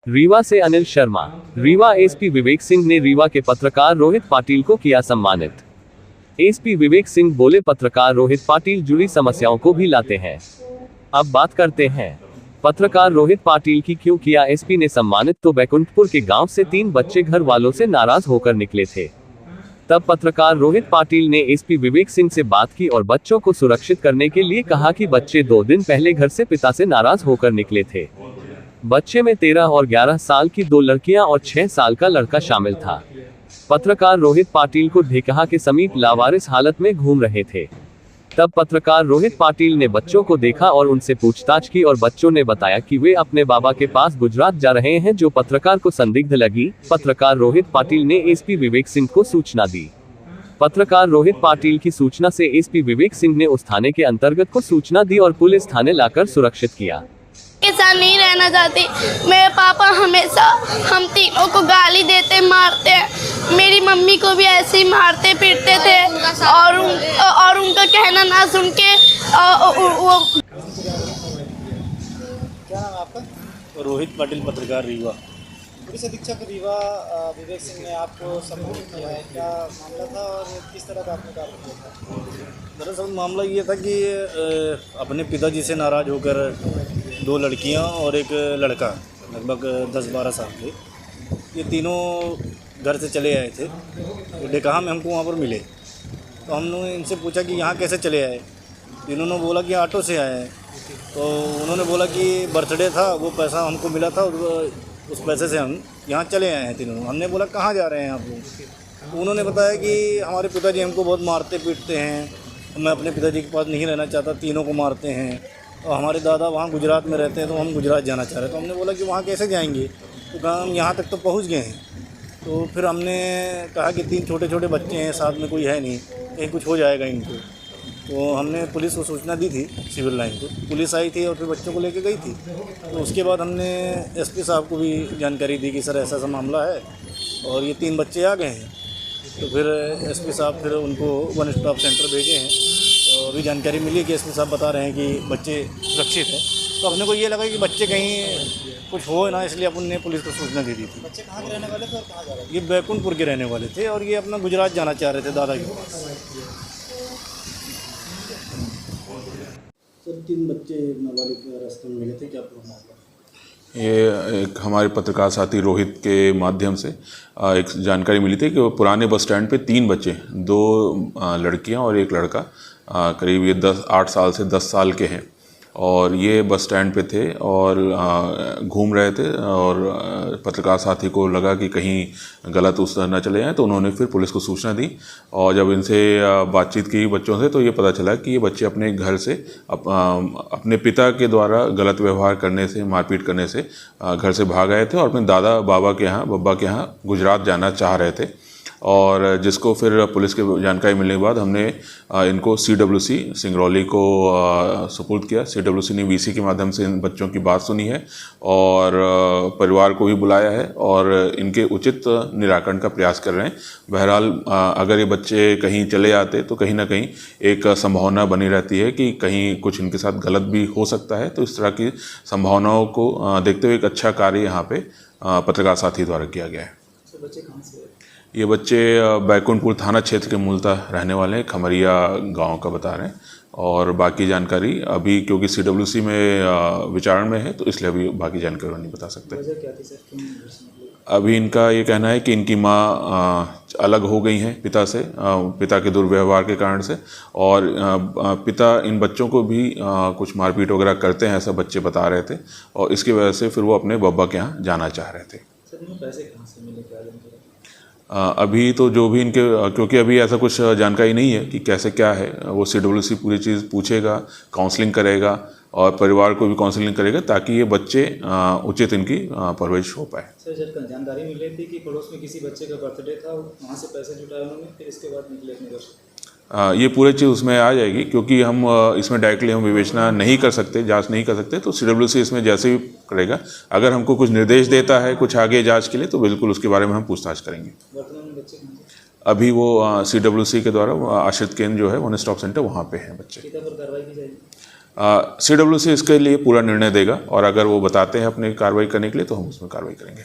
रीवा से अनिल शर्मा। रीवा एसपी विवेक सिंह ने रीवा के पत्रकार रोहित पाटिल को किया सम्मानित। एसपी विवेक सिंह बोले, पत्रकार रोहित पाटिल जुड़ी समस्याओं को भी लाते हैं। अब बात करते हैं पत्रकार रोहित पाटिल की। क्यों किया एसपी ने सम्मानित? तो बैकुंठपुर के गांव से 3 बच्चे घर वालों से नाराज होकर निकले थे। तब पत्रकार रोहित पाटिल ने एसपी विवेक सिंह से बात की और बच्चों को सुरक्षित करने के लिए कहा कि बच्चे 2 दिन पहले घर से पिता से नाराज होकर निकले थे। बच्चे में 13 और 11 साल की 2 लड़कियां और 6 साल का लड़का शामिल था। पत्रकार रोहित पाटिल को ढेकहा के समीप लावारिस हालत में घूम रहे थे। तब पत्रकार रोहित पाटिल ने बच्चों को देखा और उनसे पूछताछ की और बच्चों ने बताया कि वे अपने बाबा के पास गुजरात जा रहे हैं, जो पत्रकार को संदिग्ध लगी। पत्रकार रोहित पाटिल ने एसपी विवेक सिंह को सूचना दी। पत्रकार रोहित पाटिल की सूचना से एसपी विवेक सिंह ने उस थाने के अंतर्गत को सूचना दी और पुलिस थाने लाकर सुरक्षित किया। के साथ नहीं रहना चाहती। मेरे पापा हमेशा हम तीनों को गाली देते, मारते। मेरी मम्मी को भी ऐसे ही मारते पीटते थे और उनका कहना ना सुन के वो। क्या नाम है आपका? रोहित पाटिल, पत्रकार रीवा। पुलिस अधीक्षक रीवा विवेक सिंह ने आपको संबोधित किया है, क्या मामला था और किस तरह का आपने कार्य किया था? दरअसल मामला ये था कि अपने पिताजी से नाराज़ होकर 2 लड़कियां और एक लड़का लगभग 10-12 साल के, ये तीनों घर से चले आए थे। तो ढेकहा में हमको वहाँ पर मिले, तो हमने इनसे पूछा कि यहाँ कैसे चले आए। इन्होंने बोला कि ऑटो से आए हैं। तो उन्होंने बोला कि बर्थडे था, वो पैसा हमको मिला था, उस पैसे से हम यहाँ चले आए हैं तीनों। हमने बोला कहाँ जा रहे हैं आप लोग? तो उन्होंने बताया कि हमारे पिताजी हमको बहुत मारते पीटते हैं, मैं अपने पिताजी के पास नहीं रहना चाहता, तीनों को मारते हैं। और हमारे दादा वहाँ गुजरात में रहते हैं, तो हम गुजरात जाना चाह रहे हैं। तो हमने बोला कि वहाँ कैसे जाएंगे? तो कहा हम यहाँ तक तो पहुँच गए हैं। तो फिर हमने कहा कि 3 छोटे छोटे बच्चे हैं, साथ में कोई है नहीं, कहीं कुछ हो जाएगा इनको। तो हमने पुलिस को सूचना दी थी, सिविल लाइन को। पुलिस आई थी और फिर बच्चों को लेके गई थी। तो उसके बाद हमने एसपी साहब को भी जानकारी दी कि सर ऐसा ऐसा मामला है और ये 3 बच्चे आ गए हैं। तो फिर एसपी साहब फिर उनको 1 स्टॉप सेंटर भेजे हैं। और अभी जानकारी मिली कि एसपी साहब बता रहे हैं कि बच्चे सुरक्षित हैं। तो अपने को ये लगा कि बच्चे कहीं कुछ हो ना, इसलिए अपन ने पुलिस को सूचना दे दी थी। बच्चे कहाँ के रहने वाले थे और कहाँ जा रहे थे? ये बैकुंठपुर के रहने वाले थे और ये अपना गुजरात जाना चाह रहे थे दादा के पास। सर 3 बच्चे नाबालिग रास्ते में मिले थे, क्या पूरा मामला? ये एक हमारे पत्रकार साथी रोहित के माध्यम से एक जानकारी मिली थी कि वो पुराने बस स्टैंड पे 3 बच्चे, 2 लड़कियां और एक लड़का, करीब ये 8 साल से 10 साल के हैं, और ये बस स्टैंड पे थे और घूम रहे थे। और पत्रकार साथी को लगा कि कहीं गलत उस न चले जाएँ, तो उन्होंने फिर पुलिस को सूचना दी। और जब इनसे बातचीत की बच्चों से, तो ये पता चला कि ये बच्चे अपने घर से अपने पिता के द्वारा गलत व्यवहार करने से, मारपीट करने से घर से भाग आए थे और अपने बब्बा के यहाँ गुजरात जाना चाह रहे थे। और जिसको फिर पुलिस के जानकारी मिलने के बाद हमने इनको CWC सिंगरौली को सुपुर्द किया। CWC ने VC के माध्यम से इन बच्चों की बात सुनी है और परिवार को भी बुलाया है और इनके उचित निराकरण का प्रयास कर रहे हैं। बहरहाल अगर ये बच्चे कहीं चले आते तो कहीं ना कहीं एक संभावना बनी रहती है कि कहीं कुछ इनके साथ गलत भी हो सकता है। तो इस तरह की संभावनाओं को देखते हुए एक अच्छा कार्य यहाँ पे पत्रकार साथी द्वारा किया गया है। बच्चे कहाँ से? ये बच्चे बैकुंठपुर थाना क्षेत्र के मूलतः रहने वाले हैं, खमरिया गांव का बता रहे हैं। और बाकी जानकारी अभी क्योंकि CWC में विचारण में है, तो इसलिए अभी बाकी जानकारी नहीं बता सकते। वजह क्या थी सर, क्यों घर से निकले? अभी इनका ये कहना है कि इनकी माँ अलग हो गई हैं पिता से, पिता के दुर्व्यवहार के कारण से। और पिता इन बच्चों को भी कुछ मारपीट वगैरह करते हैं, ऐसा बच्चे बता रहे थे। और इसकी वजह से फिर वो अपने बब्बा के यहाँ जाना चाह रहे थे। सर इन्हें पैसे कहाँ से मिले, क्या जानकारी? अभी तो जो भी इनके, क्योंकि अभी ऐसा कुछ जानकारी नहीं है कि कैसे क्या है, वो CWC पूरी चीज़ पूछेगा, काउंसलिंग करेगा और परिवार को भी काउंसलिंग करेगा ताकि ये बच्चे उचित इनकी परवरिश हो पाए। सर जब जानकारी मिली थी कि पड़ोस में किसी बच्चे का बर्थडे था, वहाँ से पैसे जुटाए उन्होंने, फिर इसके बाद निकले अपने घर से? ये पूरी चीज़ उसमें आ जाएगी, क्योंकि हम इसमें डायरेक्टली हम विवेचना नहीं कर सकते, जांच नहीं कर सकते। तो CWC इसमें जैसे भी करेगा, अगर हमको कुछ निर्देश देता है कुछ आगे जांच के लिए, तो बिल्कुल उसके बारे में हम पूछताछ करेंगे। वर्तमान में बच्चे कहाँ हैं? अभी वो CWC के द्वारा आश्रित केंद्र जो है 1 स्टॉप सेंटर, वहाँ पे हैं बच्चे। पिता पर कार्रवाई की जाएगी? CWC इसके लिए पूरा निर्णय देगा और अगर वो बताते हैं अपनी कार्रवाई करने के लिए तो हम उसमें कार्रवाई करेंगे।